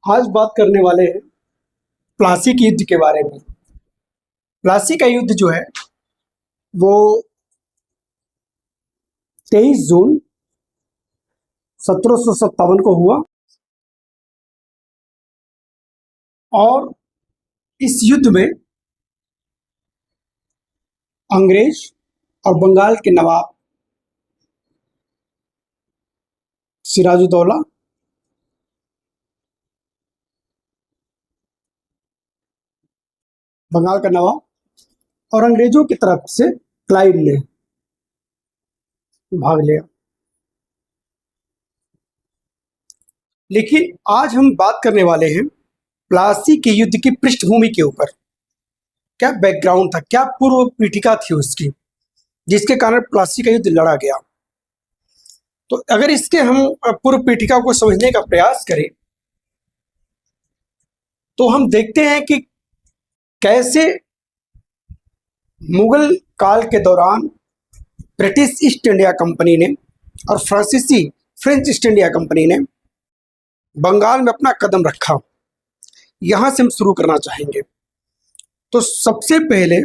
आज बात करने वाले हैं प्लासी के युद्ध के बारे में। प्लासी का युद्ध जो है वो 23 जून 1757 को हुआ और इस युद्ध में अंग्रेज और बंगाल के नवाब सिराजुद्दौला बंगाल का नवाब और अंग्रेजों की तरफ से क्लाइव ने भाग लिया। लेकिन आज हम बात करने वाले हैं प्लासी के युद्ध की पृष्ठभूमि के ऊपर। क्या बैकग्राउंड था, क्या पूर्व पीठिका थी उसकी, जिसके कारण प्लासी का युद्ध लड़ा गया। तो अगर इसके हम पूर्व पीठिका को समझने का प्रयास करें तो हम देखते हैं कि कैसे मुगल काल के दौरान ब्रिटिश ईस्ट इंडिया कंपनी ने और फ्रांसीसी फ्रेंच ईस्ट इंडिया कंपनी ने बंगाल में अपना कदम रखा। यहां से हम शुरू करना चाहेंगे। तो सबसे पहले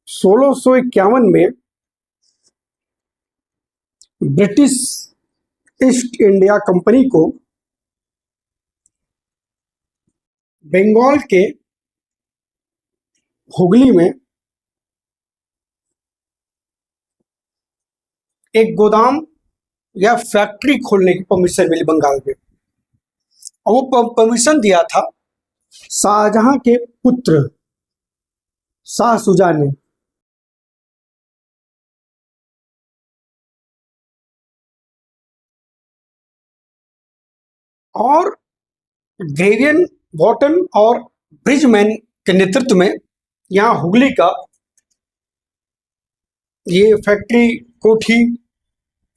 1651 में ब्रिटिश ईस्ट इंडिया कंपनी को बंगाल के हुगली में एक गोदाम या फैक्ट्री खोलने की परमिशन मिली बंगाल में। और वो परमिशन दिया था शाहजहां के पुत्र शाह सुजा ने। और ग्रेवियन वॉटन और ब्रिजमैन के नेतृत्व में यहाँ हुगली का ये फैक्ट्री कोठी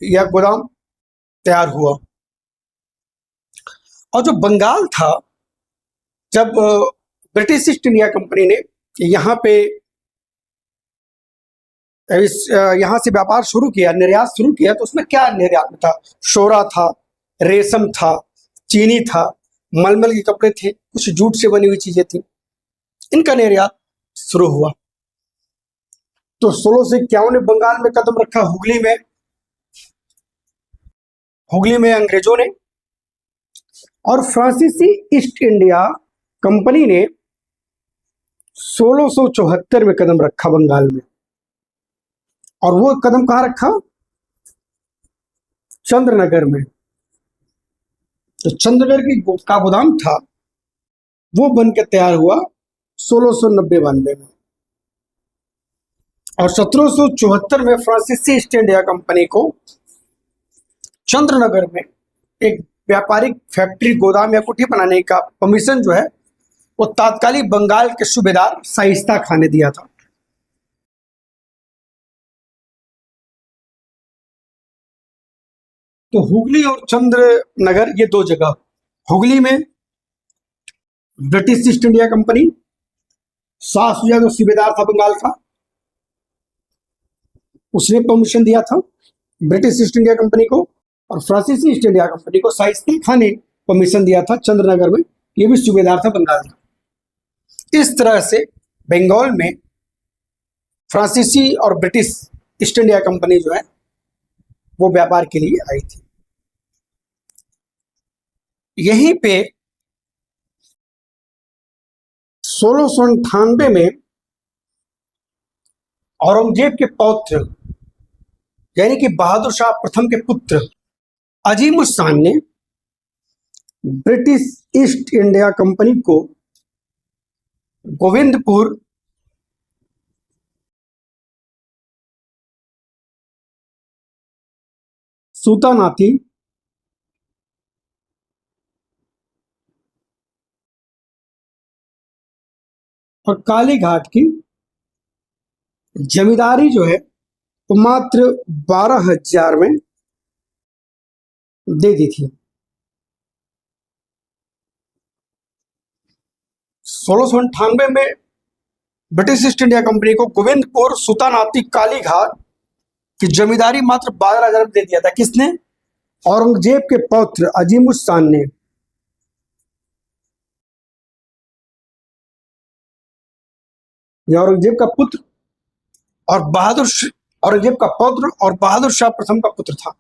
या गोदाम तैयार हुआ। और जो बंगाल था, जब ब्रिटिश ईस्ट इंडिया कंपनी ने यहाँ पे यहाँ से व्यापार शुरू किया, निर्यात शुरू किया, तो उसमें क्या निर्यात में था? शोरा था, रेशम था, चीनी था, मलमल के कपड़े थे, कुछ जूट से बनी हुई चीजें थी। इनका निर्यात शुरू हुआ। तो 1651 ने बंगाल में कदम रखा। हुगली में अंग्रेजों ने और फ्रांसीसी ईस्ट इंडिया कंपनी ने 1674 में कदम रखा बंगाल में। और वो कदम कहाँ रखा? चंद्रनगर में। तो चंद्रनगर की का गोदाम था, वो बन के तैयार हुआ 1690-92 में। और 1774 में फ्रांसीसी ईस्ट इंडिया कंपनी को चंद्रनगर में एक व्यापारिक फैक्ट्री, गोदाम या कुटी बनाने का परमिशन जो है वो तात्कालिक बंगाल के सूबेदार शाइस्ता खान ने दिया था। तो हुगली और चंद्रनगर ये दो जगह। हुगली में British East India Company, Shah Shuja जो सूबेदार था बंगाल का, उसने परमिशन दिया था ब्रिटिश ईस्ट इंडिया कंपनी को। और फ्रांसीसी ईस्ट इंडिया कंपनी को शाइस्ता खान ने परमिशन दिया था चंद्रनगर में, ये भी सूबेदार था बंगाल का। इस तरह से बंगाल में फ्रांसीसी और ब्रिटिश ईस्ट इंडिया कंपनी जो है वो व्यापार के लिए आई थी। यहीं पे 1698 में औरंगजेब के पौत्र यानी कि बहादुर शाह प्रथम के पुत्र अजीम उस शान ने ब्रिटिश ईस्ट इंडिया कंपनी को गोविंदपुर सूतानाती और कालीघाट की जमींदारी जो है वो मात्र 12,000 में दे दी थी। 1698 में ब्रिटिश ईस्ट इंडिया कंपनी को गोविंदपुर, सूतानाती, कालीघाट कि जमींदारी मात्र 12,000 दे दिया था। किसने? औरंगजेब के पौत्र अजीमुस शान ने। यह औरंगजेब का पुत्र और औरंगजेब का पौत्र और बहादुर शाह प्रथम का पुत्र था।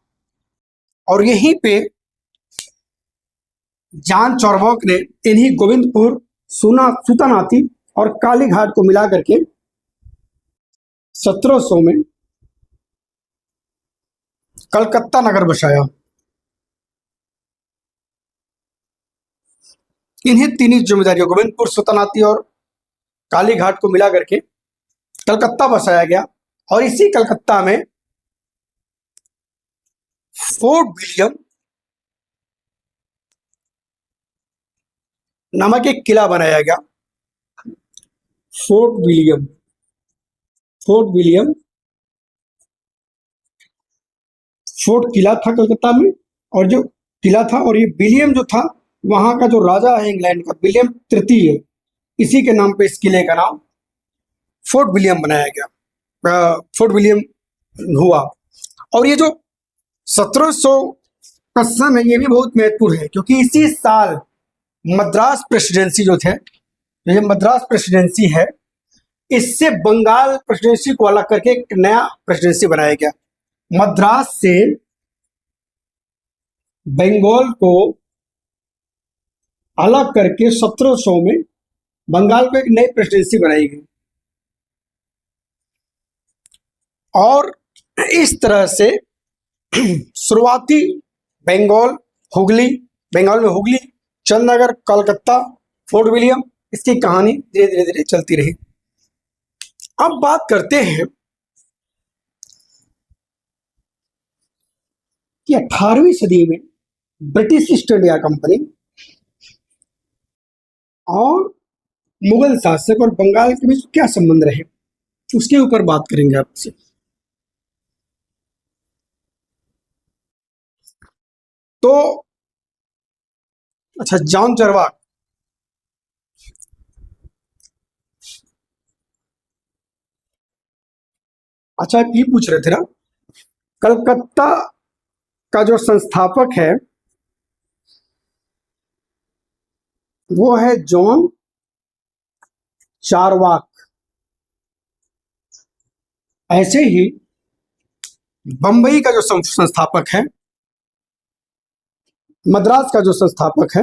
और यहीं पे जान चौरवॉक ने इन्हीं गोविंदपुर, सुतानाती और कालीघाट को मिला करके 1700 में कलकत्ता नगर बसाया। इन्हीं तीन जमींदारियों गोविंदपुर, सुतानाती और कालीघाट को मिला करके कलकत्ता बसाया गया। और इसी कलकत्ता में फोर्ट विलियम नामक एक किला बनाया गया। फोर्ट विलियम फोर्ट किला था कलकत्ता में, और जो किला था, और ये विलियम जो था वहां का जो राजा है इंग्लैंड का, विलियम तृतीय, इसी के नाम पे इस किले का नाम फोर्ट विलियम बनाया गया। फोर्ट विलियम हुआ। और ये जो 1700 का सन है, ये भी बहुत महत्वपूर्ण है, क्योंकि इसी साल मद्रास प्रेसिडेंसी जो थे, ये मद्रास प्रेसिडेंसी है, इससे बंगाल प्रेसिडेंसी को अलग करके एक नया प्रेसिडेंसी बनाया गया। मद्रास से बंगाल को अलग करके 1700 में बंगाल को एक नई प्रेसिडेंसी बनाई गई। और इस तरह से शुरुआती बंगाल में हुगली, चंदनगर, कलकत्ता, फोर्ट विलियम, इसकी कहानी धीरे धीरे चलती रही। अब बात करते हैं कि 18वीं सदी में ब्रिटिश ईस्ट इंडिया कंपनी और मुगल शासक और बंगाल के बीच क्या संबंध रहे, उसके ऊपर बात करेंगे आपसे। तो अच्छा, जॉन चरवाक, अच्छा आप ये पूछ रहे थे ना, कलकत्ता का जो संस्थापक है वो है जॉन चारवाक। ऐसे ही बंबई का जो संस्थापक है, मद्रास का जो संस्थापक है,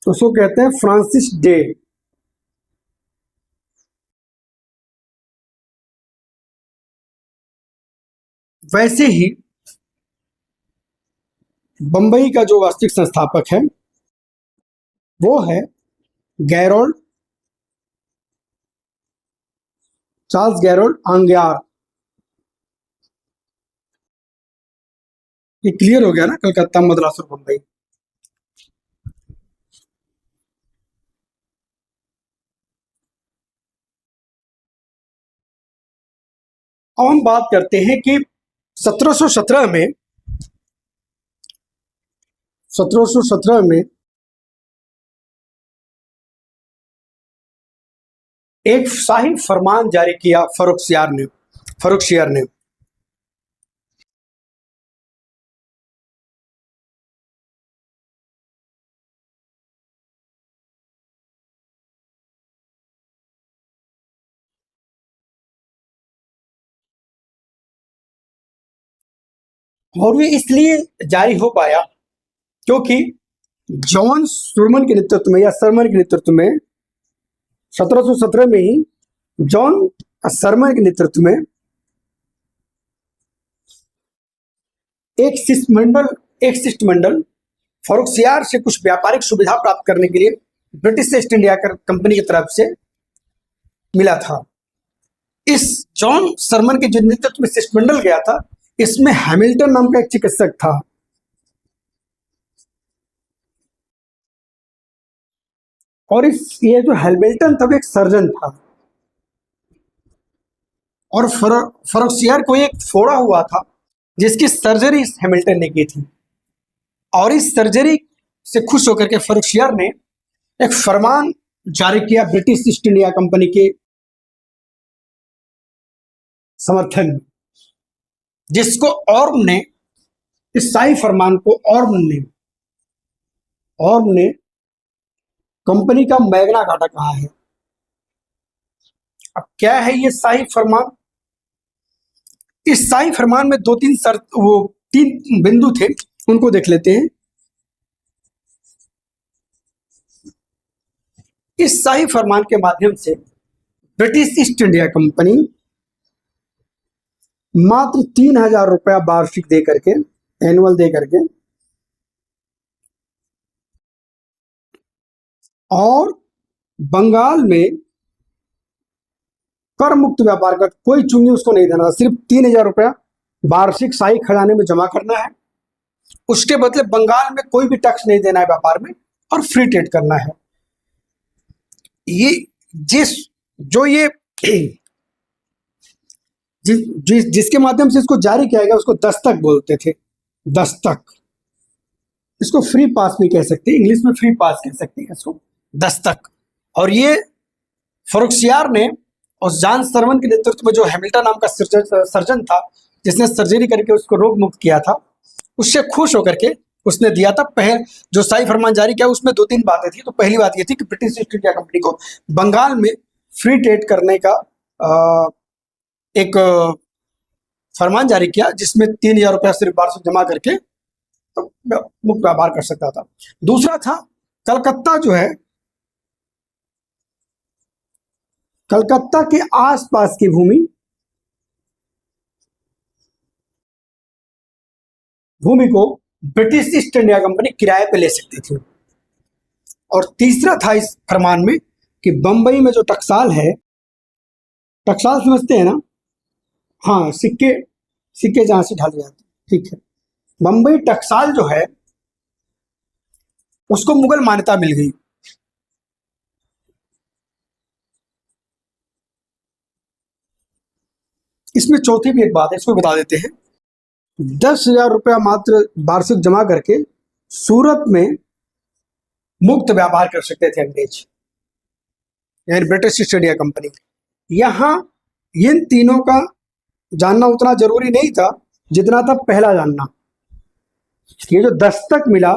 उसको कहते हैं फ्रांसिस डे। वैसे ही बंबई का जो वास्तविक संस्थापक है वो है गैरोल्ड, चार्ल्स गैरोल्ड आंग्यार। ये क्लियर हो गया ना, कलकत्ता, मद्रास और बंबई। अब हम बात करते हैं कि 1717 में एक शाही फरमान जारी किया फर्रुखसियार ने। और ये इसलिए जारी हो पाया क्योंकि जॉन सुरमन के नेतृत्व में, या सरमन के नेतृत्व में, 1717 में ही जॉन सरमन के नेतृत्व में एक शिष्टमंडल फर्रुखसियार से कुछ व्यापारिक सुविधा प्राप्त करने के लिए ब्रिटिश ईस्ट इंडिया कंपनी की तरफ से मिला था। इस जॉन सरमन के जो नेतृत्व में शिष्टमंडल गया था, इसमें हैमिल्टन नाम का एक चिकित्सक था। और ये जो हैमिल्टन था वो एक सर्जन था। और फर्रुखसियार को एक फोड़ा हुआ था जिसकी सर्जरी इस हैमिल्टन ने की थी। और इस सर्जरी से खुश होकर के फर्रुखसियार ने एक फरमान जारी किया ब्रिटिश ईस्ट इंडिया कंपनी के समर्थन में, जिसको ऑर्म ने, इस शाही फरमान को ऑर्म ने कंपनी का मैग्ना कार्टा कहा है। अब क्या है ये शाही फरमान? इस शाही फरमान में तीन बिंदु थे, उनको देख लेते हैं। इस शाही फरमान के माध्यम से ब्रिटिश ईस्ट इंडिया कंपनी मात्र 3,000 रुपया वार्षिक दे करके, एनुअल दे करके, और बंगाल में कर मुक्त व्यापार का कोई चुंगी उसको नहीं देना, सिर्फ 3,000 रुपया वार्षिक शाही खजाने में जमा करना है। उसके बदले बंगाल में कोई भी टैक्स नहीं देना है व्यापार में, और फ्री ट्रेड करना है। ये जिसके माध्यम से इसको जारी किया गया उसको दस्तक बोलते थे, दस्तक। इसको फ्री पास भी कह सकते हैं, इंग्लिश में फ्री पास कह सकते हैं इसको, दस्तक। और ये फरुखसियार ने और जॉन सर्वन के नेतृत्व में जो हैमिल्टन नाम का सर्जन था, जिसने सर्जरी करके उसको रोग मुक्त किया था, उससे खुश होकर के उसने दिया था। पहले जो शाही फरमान जारी किया उसमें 2-3 बातें थी। तो पहली बात ये थी कि ब्रिटिश ईस्ट इंडिया कंपनी को बंगाल में फ्री ट्रेड करने का एक फरमान जारी किया, जिसमें 3,000 रुपया सिर्फ वार्षिक जमा करके मुक्त व्यापार कर सकता था। दूसरा था कलकत्ता जो है, कलकत्ता के आसपास की भूमि को ब्रिटिश ईस्ट इंडिया कंपनी किराए पे ले सकती थी। और तीसरा था इस फरमान में कि बंबई में जो टकसाल है, टकसाल समझते हैं ना? हाँ, सिक्के जहां से ढाले जाते हैं, ठीक है। बंबई टकसाल जो है उसको मुगल मान्यता मिल गई। इसमें चौथी भी एक बात है, इसको बता देते हैं। 10,000 रुपया मात्र वार्षिक जमा करके सूरत में मुक्त व्यापार कर सकते थे अंग्रेज, यानी ब्रिटिश ईस्ट इंडिया कंपनी। यहां इन तीनों का जानना उतना जरूरी नहीं था जितना था पहला जानना। ये जो दस्तक मिला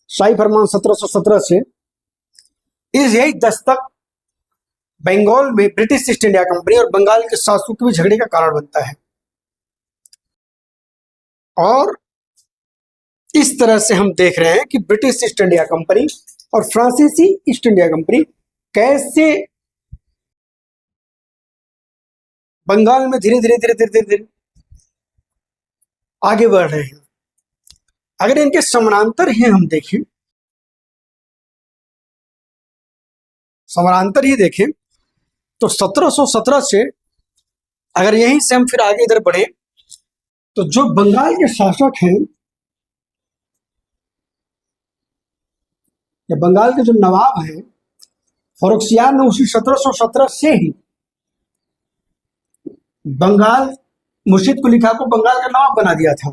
शाही फरमान 1717 से, यही दस्तक बंगाल में ब्रिटिश ईस्ट इंडिया कंपनी और बंगाल के शासकों के भी झगड़े का कारण बनता है। और इस तरह से हम देख रहे हैं कि ब्रिटिश ईस्ट इंडिया कंपनी और फ्रांसीसी ईस्ट इंडिया कंपनी कैसे बंगाल में धीरे धीरे आगे बढ़ रहे हैं। अगर इनके समानांतर ही हम देखें, समानांतर ही देखें, तो 1717 से अगर यहीं से हम फिर आगे इधर बढ़े, तो जो बंगाल के शासक हैं या बंगाल के जो नवाब हैं, फरुखसियार ने उसी 1717 से ही बंगाल मुर्शीद कुली खां को बंगाल का नवाब बना दिया था।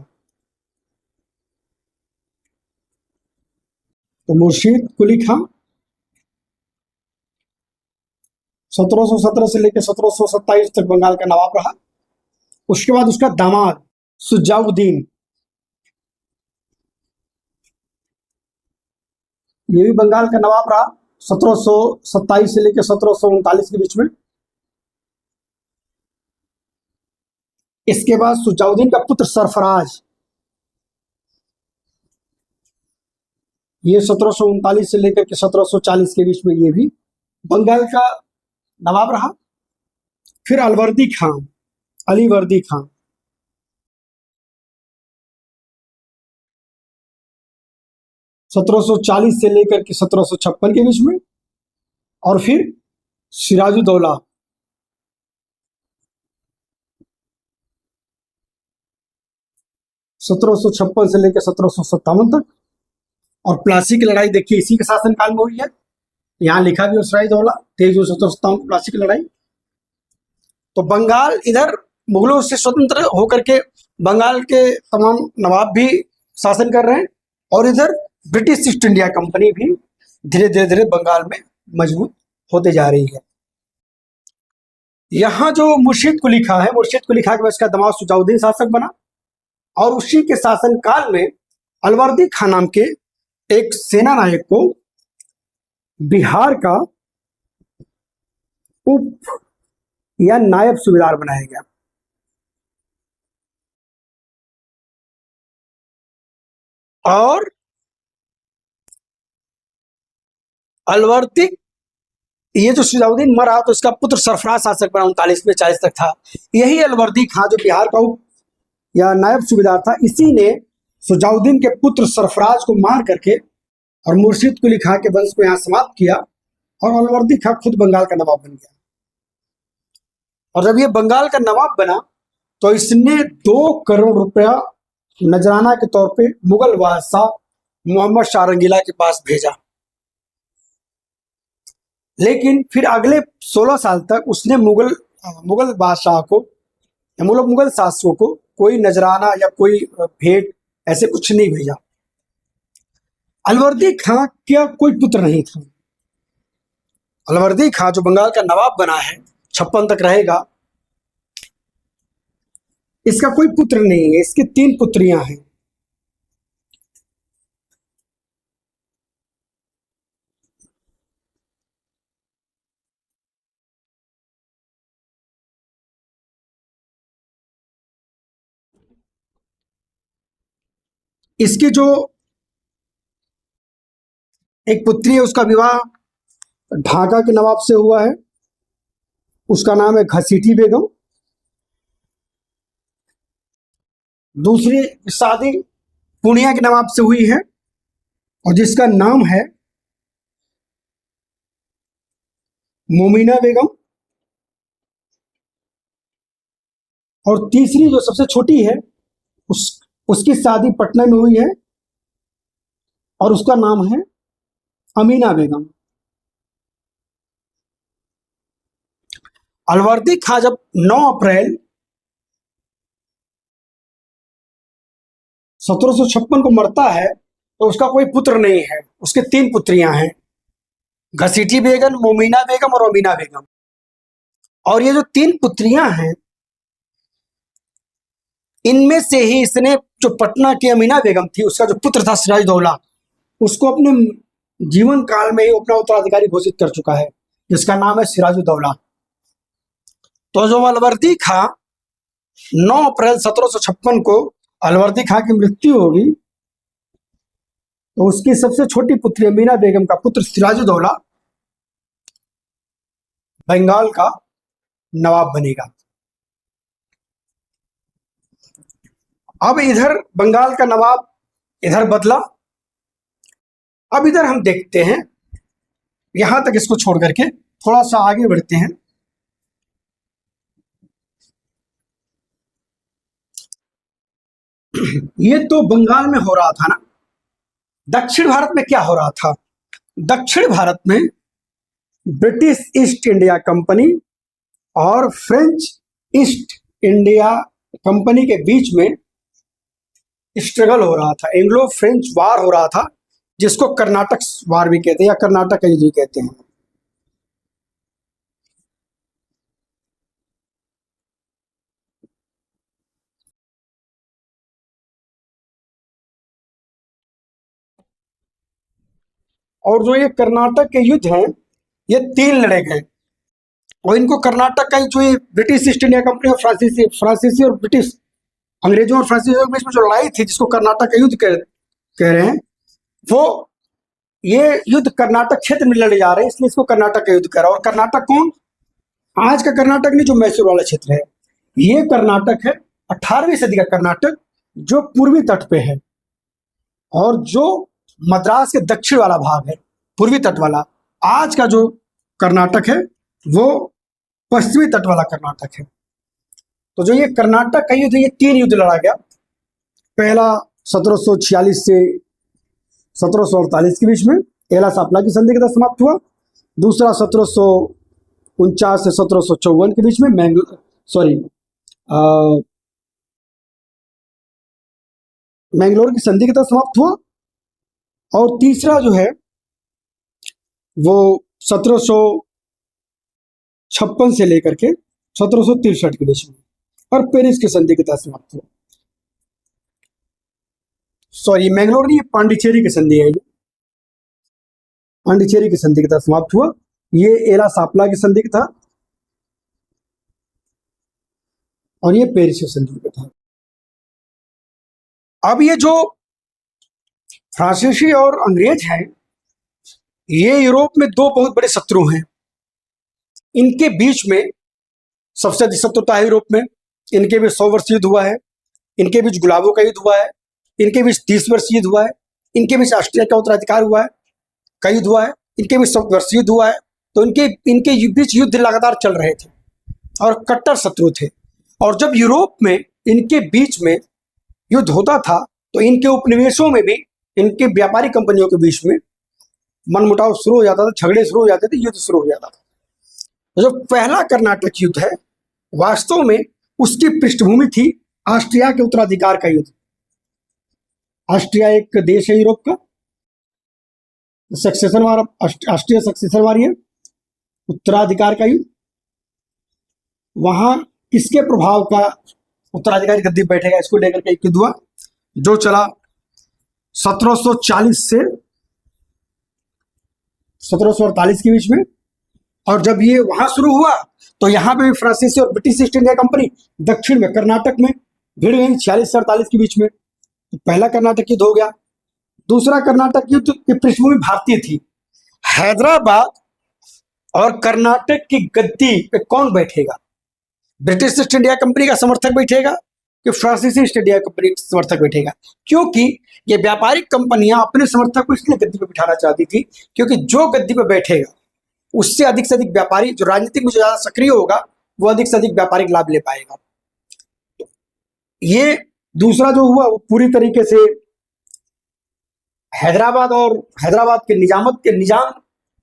तो मुर्शीद कुली खां 1717 से लेकर 1727 तक बंगाल का नवाब रहा। उसके बाद उसका दामाद सुजाउद्दीन, ये भी बंगाल का नवाब रहा 1727 से लेकर 1739 के बीच में। इसके बाद सुजाउद्दीन का पुत्र सरफराज, ये 1739 से लेकर के 1740 के बीच में ये भी बंगाल का नवाब रहा। फिर अलीवर्दी खां 1740 से लेकर के 1756 के बीच में। और फिर सिराजुद्दौला 1756 से लेकर 1757 तक। और प्लासी की लड़ाई देखिए इसी के शासनकाल में हुई है, यहां लिखा भी है सिराजुद्दौला 23 जून 1757 प्लासी की लड़ाई। तो बंगाल इधर मुगलों से स्वतंत्र होकर के बंगाल के तमाम नवाब भी शासन कर रहे हैं, और इधर ब्रिटिश ईस्ट इंडिया कंपनी भी धीरे धीरे बंगाल में मजबूत होते जा रही है। यहां जो मुर्शिद कुली खां है, मुर्शिद कुली खां के बाद इसका दमाद सुजाउद्दीन शासक बना, और उसी के शासन काल में अलवर्दी खां नाम के एक सेना नायक को बिहार का उप या नायब सूबेदार बनाया गया। और अलवर्दी, ये जो सुजाउद्दीन मरा तो इसका पुत्र सरफराज शासक बना 39 में 40 तक था। यही अलवर्दी खां जो बिहार का उप या नायब सूबेदार था, इसी ने सुजाउद्दीन के पुत्र सरफराज को मार करके और मुर्शिद कुली खां के वंश को यहाँ समाप्त किया, और अलवर्दी खां खुद बंगाल का नवाब बन गया। और जब ये बंगाल का नवाब बना तो इसने 2 करोड़ रुपया नजराना के तौर पे मुगल बादशाह मोहम्मद शाह रंगीला के पास भेजा। लेकिन फिर अगले 16 साल तक उसने मुगल बादशाह को या मुगल शासकों को कोई नजराना या कोई भेंट ऐसे कुछ नहीं भेजा। अलवर्दी खां का कोई पुत्र नहीं था। अलवर्दी खां जो बंगाल का नवाब बना है, 56 तक रहेगा, इसका कोई पुत्र नहीं है, इसकी 3 पुत्रियां हैं। इसकी जो एक पुत्री है उसका विवाह ढाका के नवाब से हुआ है, उसका नाम है घसीटी बेगम। दूसरी शादी पूर्णिया के नवाब से हुई है और जिसका नाम है मोमिना बेगम। और तीसरी जो सबसे छोटी है उसकी शादी पटना में हुई है और उसका नाम है अमीना बेगम। अलवर्दी खां जब 9 अप्रैल 1756 को मरता है तो उसका कोई पुत्र नहीं है, उसके 3 पुत्रियां हैं, घसीटी बेगम, मोमिना बेगम और अमीना बेगम। और ये जो 3 पुत्रियां हैं, इनमें से ही इसने जो पटना की अमीना बेगम थी, उसका जो पुत्र था सिराजुद्दौला, उसको अपने जीवन काल में ही अपना उत्तराधिकारी घोषित कर चुका है, जिसका नाम है सिराजुद्दौला। तो जो अलवर्दी खां 9 अप्रैल 1756 को अलवर्दी खां की मृत्यु होगी तो उसकी सबसे छोटी पुत्री अमीना बेगम का पुत्र सिराजुद्दौला बंगाल का नवाब बनेगा। अब इधर बंगाल का नवाब इधर बदला। अब इधर हम देखते हैं, यहां तक इसको छोड़ करके थोड़ा सा आगे बढ़ते हैं। ये तो बंगाल में हो रहा था ना। दक्षिण भारत में क्या हो रहा था? दक्षिण भारत में ब्रिटिश ईस्ट इंडिया कंपनी और फ्रेंच ईस्ट इंडिया कंपनी के बीच में स्ट्रगल हो रहा था, एंग्लो फ्रेंच वार हो रहा था, जिसको कर्नाटक वार भी कहते हैं या कर्नाटक का युद्ध कहते हैं। और जो ये कर्नाटक के युद्ध हैं, ये 3 लड़े गए और इनको कर्नाटक का जो ये ब्रिटिश ईस्ट इंडिया कंपनी और फ्रांसीसी और ब्रिटिश, अंग्रेजों और फ्रांसीसियों के बीच में जो लड़ाई थी, जिसको कर्नाटक का युद्ध कह रहे हैं, वो ये युद्ध कर्नाटक क्षेत्र में लड़े जा रहे हैं, इसलिए इसको कर्नाटक का युद्ध कह रहा है। और कर्नाटक कौन? आज का कर्नाटक नहीं, जो मैसूर वाला क्षेत्र है, ये कर्नाटक है 18वीं सदी का कर्नाटक, जो पूर्वी तट पे है। और जो मद्रास के दक्षिण वाला भाग है, पूर्वी तट वाला, आज का जो कर्नाटक है वो पश्चिमी तट वाला कर्नाटक है। तो जो ये कर्नाटक का युद्ध, ये 3 युद्ध लड़ा गया। पहला 1746 से 1748 के बीच में एला सापला की संधि के तहत समाप्त हुआ। दूसरा 1749 से 1754 के बीच में मैंगलोर की संधि के तहत समाप्त हुआ। और तीसरा जो है वो 1756 से लेकर के 1763 के बीच में, और पेरिस की संधि के तहत समाप्त हुआ। सॉरी, मैंगलोर नहीं, पांडिचेरी की संधि है, पांडिचेरी की संधि के तहत समाप्त हुआ। ये एला सापला की संधि था और ये पेरिस की संधि का था। अब ये जो फ्रांसीसी और अंग्रेज हैं, ये यूरोप में दो बहुत बड़े शत्रु हैं। इनके बीच में सबसे अधिक शत्रुता है यूरोप में। इनके बीच 100 वर्ष युद्ध हुआ है, इनके बीच गुलाबों का युद्ध हुआ है, इनके बीच 30 वर्ष युद्ध हुआ है, इनके बीच ऑस्ट्रिया का उत्तराधिकार हुआ है, कई युद्ध हुआ है, इनके बीच 100 वर्ष युद्ध हुआ है। तो इनके बीच युद्ध लगातार चल रहे थे और कट्टर शत्रु थे। और जब यूरोप में इनके बीच में युद्ध होता था तो इनके उपनिवेशों में भी, इनके व्यापारिक कंपनियों के बीच में मनमुटाव शुरू हो जाता था, झगड़े शुरू हो जाते थे, युद्ध शुरू हो जाता था। जो पहला कर्नाटक युद्ध है, वास्तव में उसकी पृष्ठभूमि थी ऑस्ट्रिया के उत्तराधिकार का युद्ध। ऑस्ट्रिया एक देश है यूरोप का, सक्सेशन वार, ऑस्ट्रिया सक्सेशन वार है, उत्तराधिकार का युद्ध। वहां किसके प्रभाव का उत्तराधिकारी गद्दी बैठेगा, इसको लेकर के एक युद्ध हुआ जो चला 1740 से 1748 के बीच में। और जब ये वहां शुरू हुआ तो यहाँ पे फ्रांसीसी और ब्रिटिश ईस्ट इंडिया कंपनी दक्षिण में कर्नाटक में भिड़ गई 46 से 48 के बीच में। तो पहला कर्नाटक युद्ध हो गया। दूसरा कर्नाटक युद्ध की पृष्ठभूमि भारतीय थी। हैदराबाद और कर्नाटक की गद्दी पे कौन बैठेगा? ब्रिटिश ईस्ट इंडिया कंपनी का समर्थक बैठेगा कि फ्रांसीसी ईस्ट इंडिया कंपनी का समर्थक बैठेगा? क्योंकि ये व्यापारिक कंपनियां अपने समर्थक को इसलिए गद्दी पे बिठाना चाहती थी क्योंकि जो गद्दी पे बैठेगा उससे अधिक व्यापारी, जो राजनीतिक में जो ज्यादा सक्रिय होगा, वो अधिक से अधिक व्यापारिक लाभ ले पाएगा। ये दूसरा जो हुआ वो पूरी तरीके से हैदराबाद के निजाम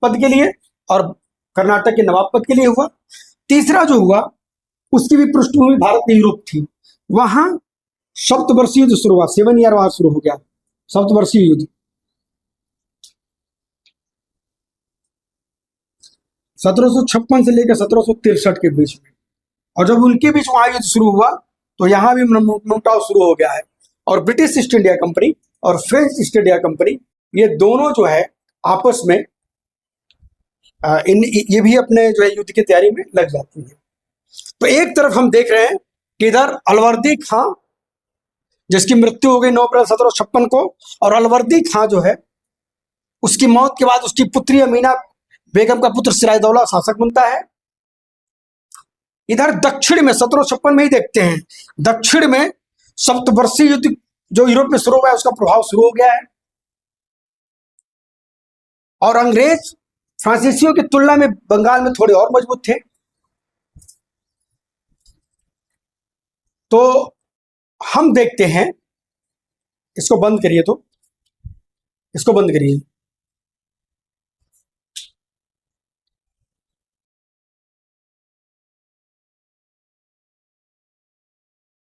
पद के लिए और कर्नाटक के नवाब पद के लिए हुआ। तीसरा जो हुआ उसकी भी पृष्ठभूमि भारत में यूरोप थी। वहां सप्तवर्षीय युद्ध शुरू हुआ, 7 ईयर वार शुरू हो गया, सप्तवर्षीय युद्ध 1756 से लेकर 1763 के बीच में। और जब उनके बीच वहां युद्ध शुरू हुआ तो यहां भी मनमुटाव शुरू हो गया है। और ब्रिटिश ईस्ट इंडिया कंपनी और फ्रेंच ईस्ट इंडिया कंपनी, ये दोनों जो है आपस में ये भी अपने जो है युद्ध की तैयारी में लग जाती है। तो एक तरफ हम देख रहे हैं कि इधर अलवर्दी खां, जिसकी मृत्यु हो गई 9 अप्रैल 1756 को, और अलवर्दी खां जो है उसकी मौत के बाद उसकी पुत्री अमीना बेगम का पुत्र सिराजदौला शासक बनता है। इधर दक्षिण में 1756 में ही देखते हैं, दक्षिण में सप्तवर्षीय युद्ध जो यूरोप में शुरू हुआ है उसका प्रभाव शुरू हो गया है। और अंग्रेज फ्रांसीसियों की तुलना में बंगाल में थोड़े और मजबूत थे। तो हम देखते हैं, इसको बंद करिए, तो इसको बंद करिए।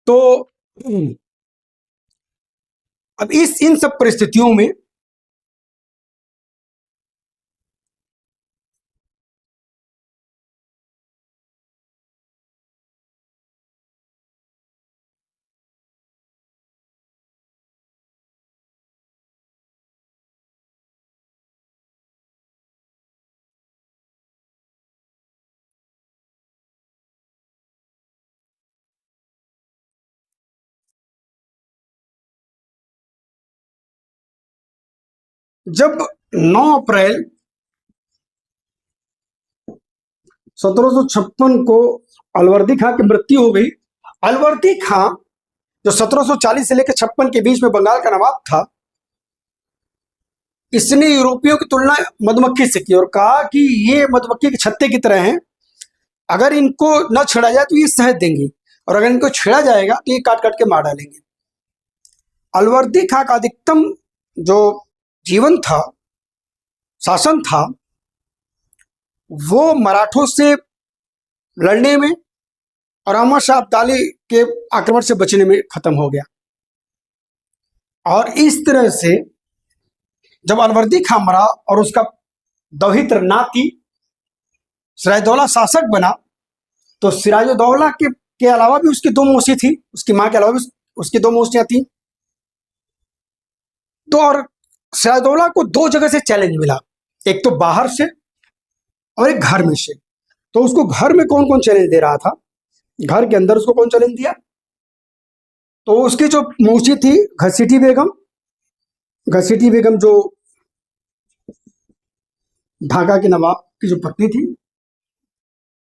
तो अब इन सब परिस्थितियों में जब 9 अप्रैल 1756 को अलवर्दी खां की मृत्यु हो गई। अलवर्दी खां जो 1740 से लेकर 56 के बीच में बंगाल का नवाब था, इसने यूरोपियों की तुलना मधुमक्खी से की और कहा कि ये मधुमक्खी के छत्ते की तरह हैं, अगर इनको न छेड़ा जाए तो ये शहद देंगे और अगर इनको छेड़ा जाएगा तो ये काट काट के मार डालेंगे। अलवर्दी खां का अधिकतम जो जीवन था, शासन था, वो मराठों से लड़ने में और अहमद शाह अब्दाली के आक्रमण से बचने में खत्म हो गया। और इस तरह से जब अलवर्दी खां मरा और उसका दौहित्र नाती सिराजदौला शासक बना, तो सिराजुद्दौला के अलावा भी उसकी 2 मौसी थी, उसकी माँ के अलावा भी उसकी 2 मौसियाँ थी। तो और सिराजुद्दौला को 2 जगह से चैलेंज मिला, एक तो बाहर से और एक घर में से। तो उसको घर में कौन कौन चैलेंज दे रहा था, घर के अंदर उसको कौन चैलेंज दिया? तो उसकी जो मौसी थी घसीटी बेगम जो ढाका के नवाब की जो पत्नी थी,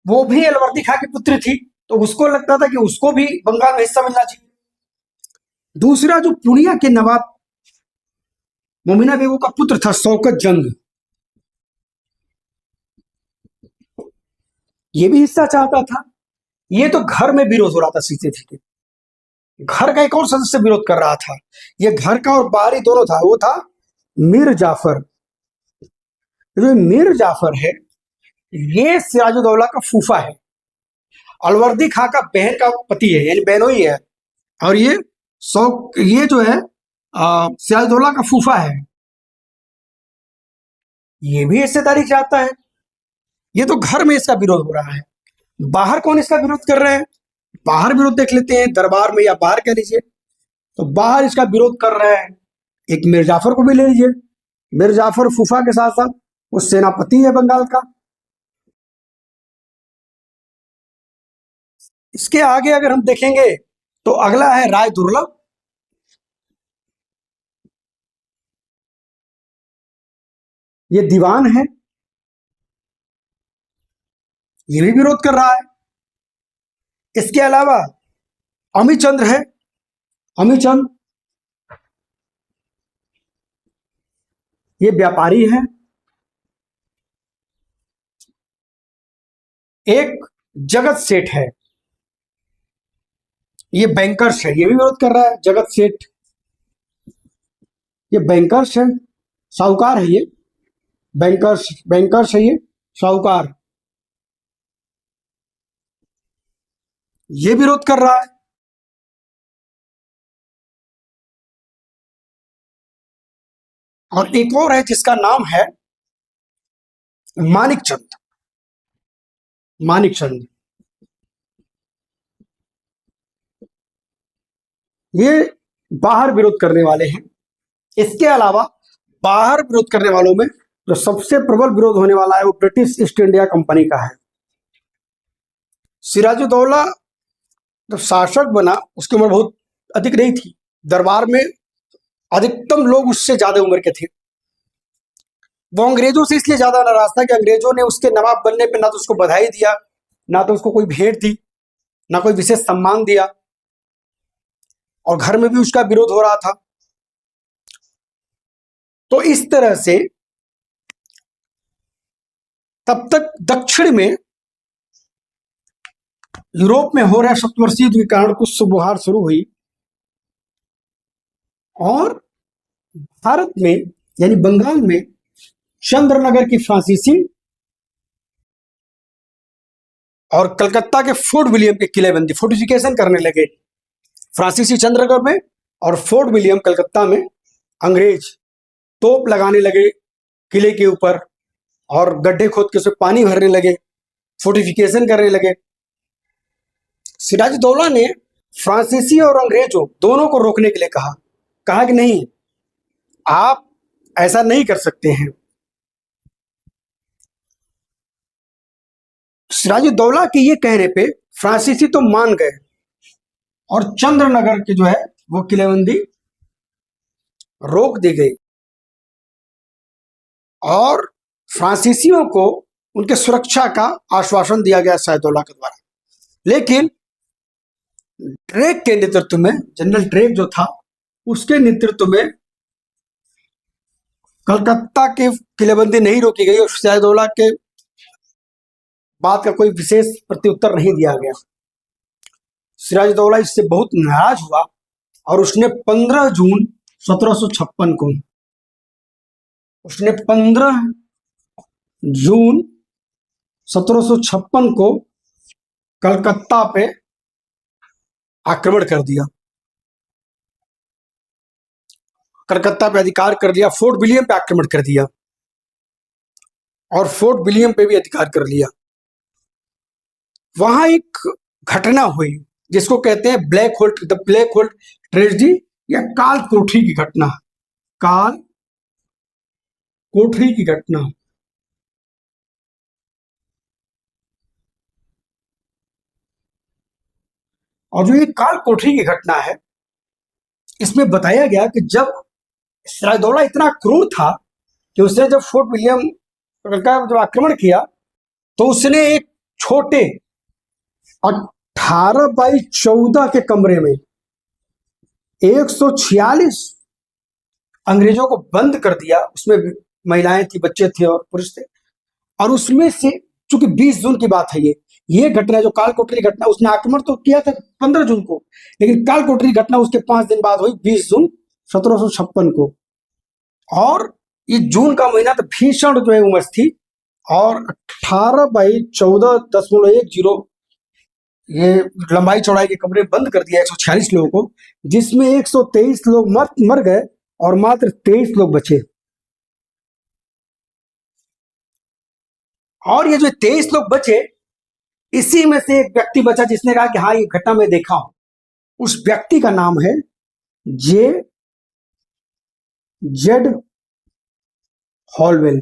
वो भी अलवर्दी खां की पुत्री थी, तो उसको लगता था कि उसको भी बंगाल में हिस्सा मिलना चाहिए। दूसरा जो पूर्णिया के नवाब मोमिना बेगम का पुत्र था शौकत जंग, ये भी हिस्सा चाहता था। ये तो घर में विरोध हो रहा था सीधे सीधे, घर का एक और सदस्य विरोध कर रहा था। ये घर का और बाहरी दोनों था, वो था मीर जाफर। जो मीर जाफर है ये सिराजुद्दौला का फूफा है, अलवर्दी खां का बहन का पति है, यानी बहनोई है। और ये जो है सिराजुद्दौला का फूफा है, ये भी हिस्सेदारी चाहता है। ये तो घर में इसका विरोध हो रहा है। बाहर कौन इसका विरोध कर रहे हैं? बाहर विरोध देख लेते हैं, दरबार में या बाहर कह लीजिए। तो बाहर इसका विरोध कर रहे हैं, एक मीर जाफर को भी ले लीजिए। मीर जाफर फूफा के साथ साथ वो सेनापति है बंगाल का। इसके आगे अगर हम देखेंगे तो अगला है राय दुर्लभ। ये दीवान है, ये भी विरोध कर रहा है। इसके अलावा अमीचंद्र है, अमीचंद ये व्यापारी है। एक जगत सेठ है, ये बैंकर्स है, ये भी विरोध कर रहा है। जगत सेठ ये बैंकर्स है, साहूकार है, ये बैंकर्स है, ये साहूकार, ये विरोध कर रहा है। और एक और है जिसका नाम है मानिकचंद। मानिकचंद ये बाहर विरोध करने वाले हैं। इसके अलावा बाहर विरोध करने वालों में जो सबसे प्रबल विरोध होने वाला है वो ब्रिटिश ईस्ट इंडिया कंपनी का है। सिराजुद्दौला जब शासक बना उसकी उम्र बहुत अधिक नहीं थी, दरबार में अधिकतम लोग उससे ज्यादा उम्र के थे। वो अंग्रेजों से इसलिए ज्यादा नाराज था कि अंग्रेजों ने उसके नवाब बनने पर ना तो उसको बधाई दिया, ना तो उसको कोई भेंट दी, ना कोई विशेष सम्मान दिया, और घर में भी उसका विरोध हो रहा था। तो इस तरह से तब तक दक्षिण में यूरोप में हो रहे सप्तवर्षीय युद्ध के कारण कुछ सुबुहार शुरू हुई, और भारत में यानी बंगाल में चंद्रनगर की फ्रांसीसी और कलकत्ता के फोर्ट विलियम के किलेबंदी फोर्टिफिकेशन करने लगे। फ्रांसीसी चंद्रनगर में और फोर्ट विलियम कलकत्ता में अंग्रेज तोप लगाने लगे किले के ऊपर, और गड्ढे खोद के उसमें पानी भरने लगे, फोर्टिफिकेशन करने लगे। सिराजुद्दौला ने फ्रांसीसी और अंग्रेजों दोनों को रोकने के लिए कहा कि नहीं, आप ऐसा नहीं कर सकते हैं। सिराजुद्दौला के ये कहने पे फ्रांसीसी तो मान गए, और चंद्रनगर की जो है वो किलेबंदी रोक दी गई, और फ्रांसीसियों को उनके सुरक्षा का आश्वासन दिया गया सिराजुद्दौला के द्वारा। लेकिन ड्रेक के नेतृत्व में, जनरल ड्रेक जो था उसके नेतृत्व में कलकत्ता की किलेबंदी नहीं रोकी गई, और सिराजुद्दौला के बात का कोई विशेष प्रत्युत्तर नहीं दिया गया। सिराजुद्दौला इससे बहुत नाराज हुआ, और उसने 15 जून 1756 को उसने 15 जून 1756 को कलकत्ता पे आक्रमण कर दिया, कलकत्ता पे अधिकार कर लिया, फोर्ट विलियम पे आक्रमण कर दिया, और फोर्ट विलियम पे भी अधिकार कर लिया। वहां एक घटना हुई जिसको कहते हैं ब्लैक होल ट्रेजेडी या काल कोठरी की घटना। काल कोठरी की घटना। और जो ये काल कोठरी की घटना है, इसमें बताया गया कि जब सिराजदौला इतना क्रूर था कि उसने जब फोर्ट विलियम का जब आक्रमण किया तो उसने एक छोटे 18x14 के कमरे में 146 अंग्रेजों को बंद कर दिया। उसमें महिलाएं थी, बच्चे थे और पुरुष थे। और उसमें से चूंकि 20 जून की बात है, ये घटना जो काल कोठरी घटना, उसने आक्रमण तो किया था 15 जून को, लेकिन काल कोठरी घटना उसके 5 दिन बाद हुई, 20 जून 1756 को। और ये जून का महीना तो भीषण जो है उमस थी। और 18x14.10 ये लंबाई चौड़ाई के कमरे बंद कर दिया 146 लोगों को, जिसमें 123 लोग मर गए और मात्र 23 लोग बचे। और ये जो 23 लोग बचे, इसी में से एक व्यक्ति बचा जिसने कहा कि हाँ ये घटना मैं देखा हूं। उस व्यक्ति का नाम है जेड हॉलवेल।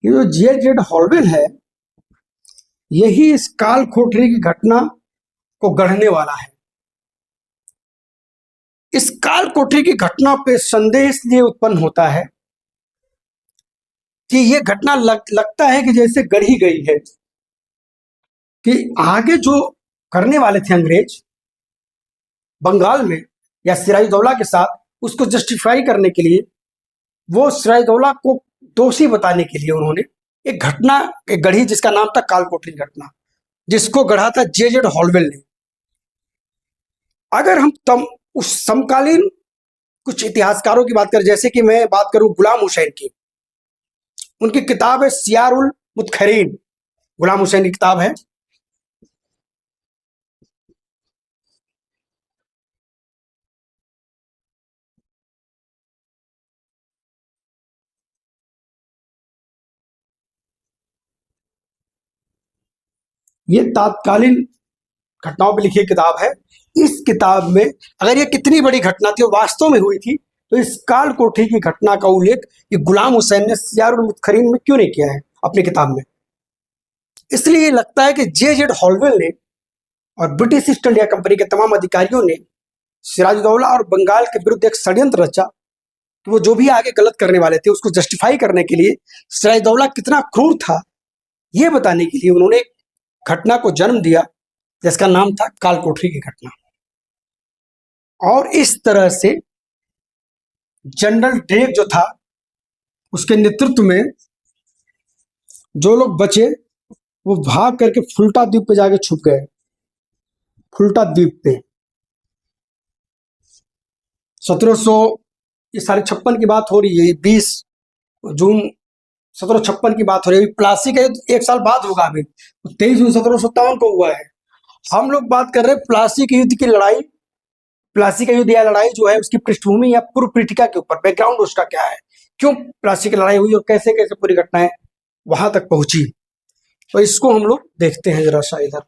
ये जो जेड हॉलवेल है, यही इस काल कोठरी की घटना को गढ़ने वाला है। इस काल कोठरी की घटना पे संदेह इसलिए उत्पन्न होता है कि यह घटना लगता है कि जैसे गढ़ी गई है, कि आगे जो करने वाले थे अंग्रेज बंगाल में या सिराजदौला के साथ, उसको जस्टिफाई करने के लिए, वो सिराजदौला को दोषी बताने के लिए उन्होंने एक घटना एक गढ़ी जिसका नाम था काल कोठरी घटना, जिसको गढ़ा था जेड हॉलवेल ने। अगर हम उस समकालीन कुछ इतिहासकारों की बात करें, जैसे कि मैं बात करूं गुलाम हुसैन की, उनकी किताब है सियार उल मुतखरीन, गुलाम हुसैन की किताब है। ये तात्कालीन घटनाओं पर लिखी किताब है। इस किताब में अगर ये कितनी बड़ी घटना थी और वास्तव में हुई थी, तो इस काल कोठरी की घटना का उल्लेख ये गुलाम हुसैन ने सियार उल मुतखरीन में क्यों नहीं किया है अपनी किताब में? इसलिए लगता है कि जेड हॉलवेल ने और ब्रिटिश ईस्ट इंडिया कंपनी के तमाम अधिकारियों ने सिराजदौला और बंगाल के विरुद्ध एक षड्यंत्र रचा कि वो जो भी आगे गलत करने वाले थे उसको जस्टिफाई करने के लिए सिराजदौला कितना क्रूर था, ये बताने के लिए उन्होंने एक घटना को जन्म दिया जिसका नाम था काल कोठरी की घटना। और इस तरह से जनरल ड्रेक जो था, उसके नेतृत्व में जो लोग बचे वो भाग करके फुल्टा द्वीप पे जाके छुप गए। फुल्टा द्वीप पे 1756 की बात हो रही है, 20 जून 1756 की बात हो रही है। प्लासी का एक साल बाद होगा, अभी 23 जून 1757 को हुआ है। हम लोग बात कर रहे हैं प्लासी के युद्ध की लड़ाई, प्लासी का युद्ध या लड़ाई जो है उसकी पृष्ठभूमि या पूर्व पीठिका के ऊपर बैकग्राउंड उसका क्या है, क्यों प्लासी की लड़ाई हुई और कैसे कैसे पूरी घटनाएं वहां तक पहुंची, तो इसको हम लोग देखते हैं जरा सा इधर।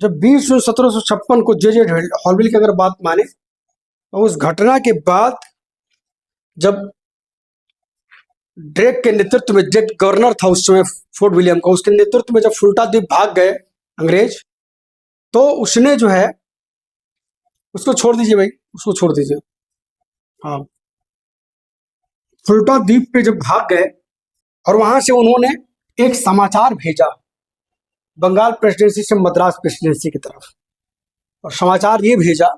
जब 20 जून 1756 को जेड हॉलवेल की अगर बात माने, तो उस घटना के बाद जब ड्रेक के नेतृत्व में, ड्रेक गवर्नर था उस समय फोर्ट विलियम का, उसके नेतृत्व में जब फुल्टा द्वीप भाग गए अंग्रेज, तो उसने जो है, उसको छोड़ दीजिए भाई, उसको छोड़ दीजिए। हाँ, फुल्टा द्वीप पे जब भाग गए और वहां से उन्होंने एक समाचार भेजा बंगाल प्रेसिडेंसी से मद्रास प्रेसिडेंसी की तरफ, और समाचार ये भेजा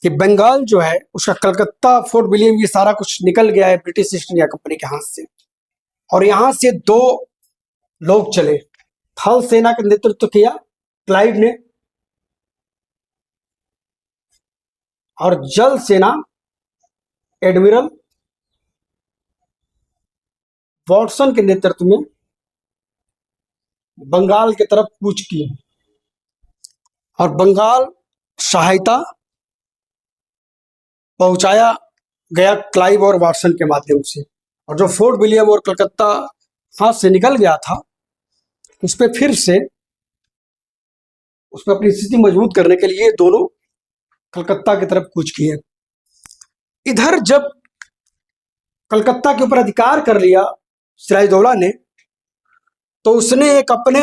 कि बंगाल जो है उसका कलकत्ता, फोर्ट विलियम, ये सारा कुछ निकल गया है ब्रिटिश ईस्ट इंडिया कंपनी के हाथ से। और यहां से दो लोग चले, थल सेना का नेतृत्व किया क्लाइव ने, और जल सेना एडमिरल वॉटसन के नेतृत्व में बंगाल की तरफ कूच की और बंगाल सहायता पहुंचाया गया क्लाइव और वाटसन के माध्यम से। और जो फोर्ट विलियम और कलकत्ता हाथ से निकल गया था, उस पर फिर से उसमें अपनी स्थिति मजबूत करने के लिए दोनों कलकत्ता की तरफ कूच किए। इधर जब कलकत्ता के ऊपर अधिकार कर लिया सिराजदौला ने, तो उसने एक अपने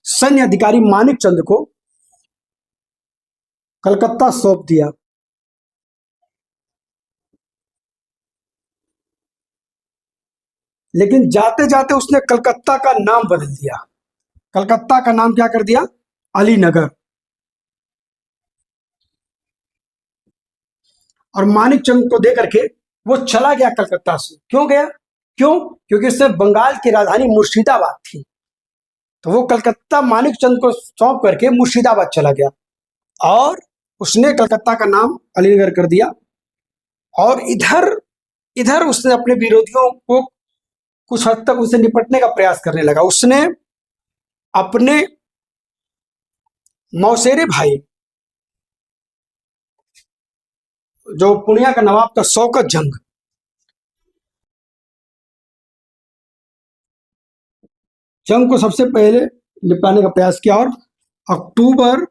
सैन्य अधिकारी मानिक चंद को कलकत्ता सौंप दिया। लेकिन जाते जाते उसने कलकत्ता का नाम बदल दिया। कलकत्ता का नाम क्या कर दिया? अलीनगर। और मानिक चंद को दे करके वो चला गया कलकत्ता से। क्यों गया? क्योंकि उससे बंगाल की राजधानी मुर्शिदाबाद थी, तो वो कलकत्ता मानिक चंद को सौंप करके मुर्शिदाबाद चला गया और उसने कलकत्ता का नाम अलीनगर कर दिया। और इधर इधर उसने अपने विरोधियों को कुछ हद तक उनसे निपटने का प्रयास करने लगा। उसने अपने मौसेरे भाई, जो पूर्णिया का नवाब था शौकत जंग को सबसे पहले निपटाने का प्रयास किया और अक्टूबर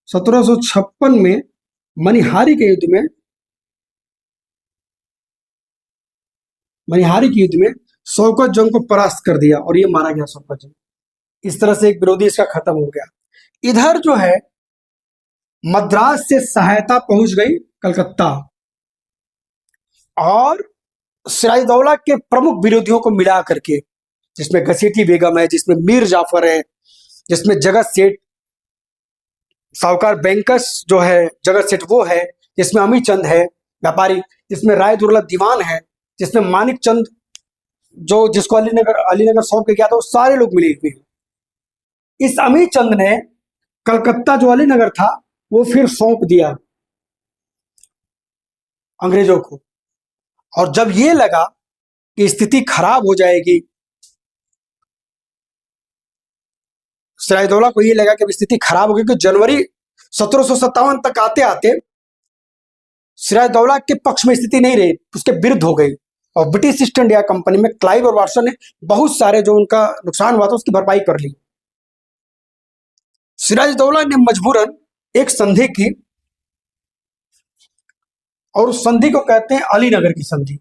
1756 में मनिहारी के युद्ध में शौकत जंग को परास्त कर दिया और ये मारा गया शौकत जंग। इस तरह से एक विरोधी इसका खत्म हो गया। इधर जो है मद्रास से सहायता पहुंच गई कलकत्ता और सिराजदौला के प्रमुख विरोधियों को मिला करके, जिसमें घसीटी बेगम है, जिसमें मीर जाफर है, जिसमें जगत सेठ साहूकार बैंकस जो है जगत सेठ वो है, जिसमें अमी चंद है व्यापारी, जिसमें राय दुर्लभ दीवान है, जिसमें मानिक चंद जो जिसको अलीनगर सौंप के गया था, वो सारे लोग मिले हुए। इस अमी चंद ने कलकत्ता जो अलीनगर था वो फिर सौंप दिया अंग्रेजों को। और जब ये लगा कि स्थिति खराब हो जाएगी, सिराजदौला को ये लगा कि स्थिति खराब होगी, कि जनवरी 1757 तक आते आते सिराजदौला के पक्ष में स्थिति नहीं रही, उसके विरुद्ध हो गई। और ब्रिटिश ईस्ट इंडिया कंपनी में क्लाइव और वाटसन ने बहुत सारे जो उनका नुकसान हुआ था उसकी भरपाई कर ली। सिराजदौला ने मजबूरन एक संधि की और उस संधि को कहते हैं अलीनगर की संधि।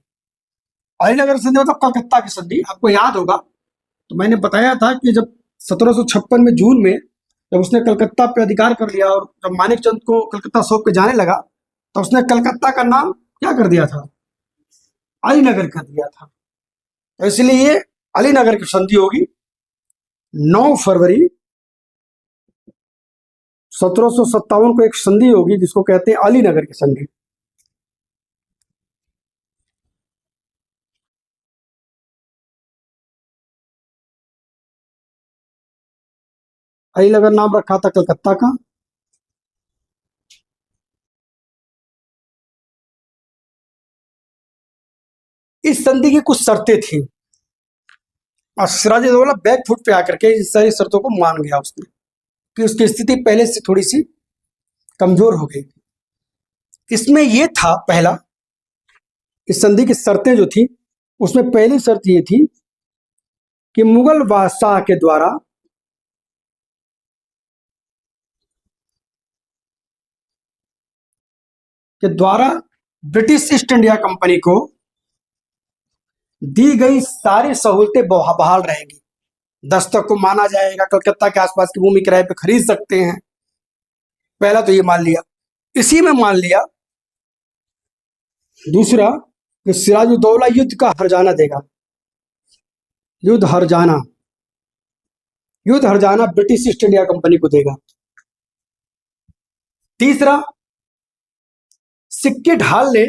अलीनगर संधि मतलब कलकत्ता की संधि। आपको याद होगा तो मैंने बताया था कि जब 1756 में जून में जब उसने कलकत्ता पे अधिकार कर लिया और जब मानिक चंद को कलकत्ता सौंप के जाने लगा, तो उसने कलकत्ता का नाम क्या कर दिया था? अलीनगर कर दिया था। तो इसलिए ये अलीनगर की संधि होगी। 9 फरवरी 1757 को एक संधि होगी जिसको कहते हैं अलीनगर की संधि। अलीनगर नाम रखा था कलकत्ता का। इस संधि की कुछ शर्तें थी और सिराजदौला बैकफुट पे आकर के इस सारी शर्तों को मान गया उसने, कि उसकी स्थिति पहले से थोड़ी सी कमजोर हो गई। इसमें यह था पहला, इस संधि की शर्तें जो थी उसमें पहली शर्त ये थी कि मुगल बादशाह के द्वारा ब्रिटिश ईस्ट इंडिया कंपनी को दी गई सारी सहूलतें बहाल रहेंगी। दस्तक को माना जाएगा, कलकत्ता के आसपास की भूमि किराए पे खरीद सकते हैं। पहला तो ये मान लिया। इसी में मान लिया दूसरा कि सिराजुद्दौला युद्ध का हर्जाना देगा। युद्ध हर्जाना ब्रिटिश ईस्ट इंडिया कंपनी को देगा। तीसरा, सिक्के ढालने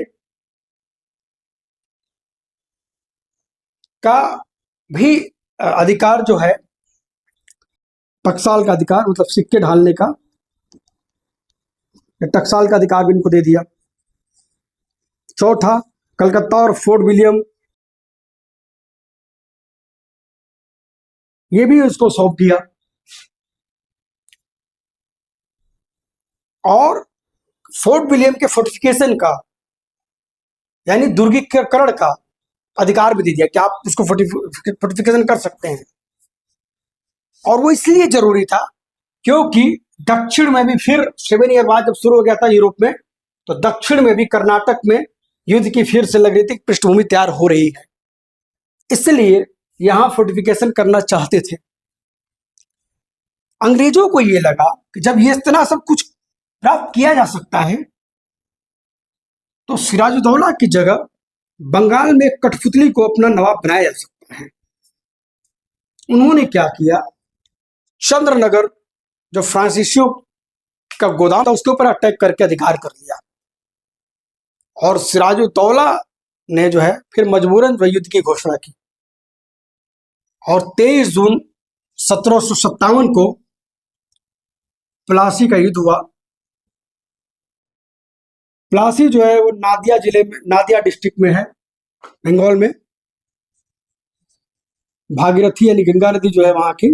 का भी अधिकार जो है, टकसाल का अधिकार, मतलब सिक्के ढालने का टकसाल का अधिकार भी इनको दे दिया। चौथा, कलकत्ता और फोर्ट विलियम ये भी उसको सौंप दिया। और फोर्ट विलियम के फोर्टिफिकेशन का यानी दुर्गीकरण का अधिकार भी दे दिया कि आप उसको फोर्टिफिकेशन कर सकते हैं। और वो इसलिए जरूरी था क्योंकि दक्षिण में भी फिर 7 ईयर बाद जब शुरू हो गया था यूरोप में, तो दक्षिण में भी कर्नाटक में युद्ध की फिर से लग रही थी, पृष्ठभूमि तैयार हो रही है, इसलिए यहां फोर्टिफिकेशन करना चाहते थे। अंग्रेजों को यह लगा कि जब ये इतना सब कुछ प्राप्त किया जा सकता है तो सिराजुद्दौला की जगह बंगाल में कठपुतली को अपना नवाब बनाया जा सकता है। उन्होंने क्या किया, चंद्रनगर जो फ्रांसीसियों का गोदाम था उसके ऊपर अटैक करके अधिकार कर लिया। और सिराजुद्दौला ने जो है फिर मजबूरन युद्ध की घोषणा की। और 23 जून 1757 को प्लासी का युद्ध हुआ। प्लासी जो है वो नादिया जिले में, नादिया डिस्ट्रिक्ट में है, बंगाल में। भागीरथी यानी गंगा नदी जो है वहां की,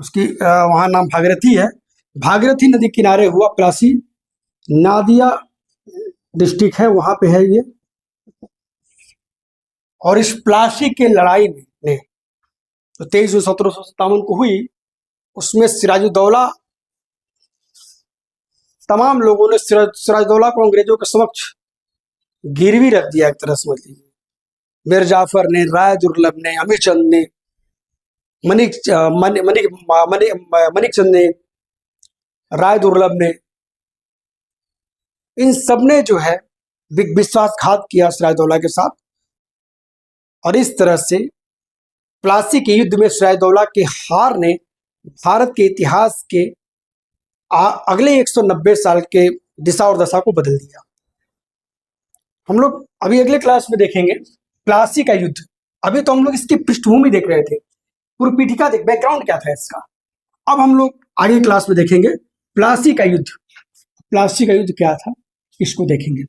उसकी वहां नाम भागीरथी है। भागीरथी नदी किनारे हुआ प्लासी, नादिया डिस्ट्रिक्ट है वहां पे है ये। और इस प्लासी के लड़ाई में तो 23 जून 1757 को हुई, उसमें सिराजुद्दौला, तमाम लोगों ने सिराजुद्दौला को अंग्रेजों के समक्ष गिरवी रख दिया, एक तरह समझ लीजिए। मीर जाफर ने, राय दुर्लभ ने, अमीर चंद ने, मनिक चंद ने, राय दुर्लभ ने, इन सब ने जो है विश्वासघात किया सिराजुद्दौला के साथ। और इस तरह से प्लासी के युद्ध में सिराजुद्दौला की हार ने भारत के इतिहास के अगले 190 साल के दिशा और दशा को बदल दिया। हम लोग अभी अगले क्लास में देखेंगे प्लासी का युद्ध। अभी तो हम लोग इसकी पृष्ठभूमि देख रहे थे, पूर्व पीठिका देख, बैकग्राउंड क्या था इसका। अब हम लोग आगे क्लास में देखेंगे प्लासी का युद्ध। प्लासी का युद्ध क्या था इसको देखेंगे।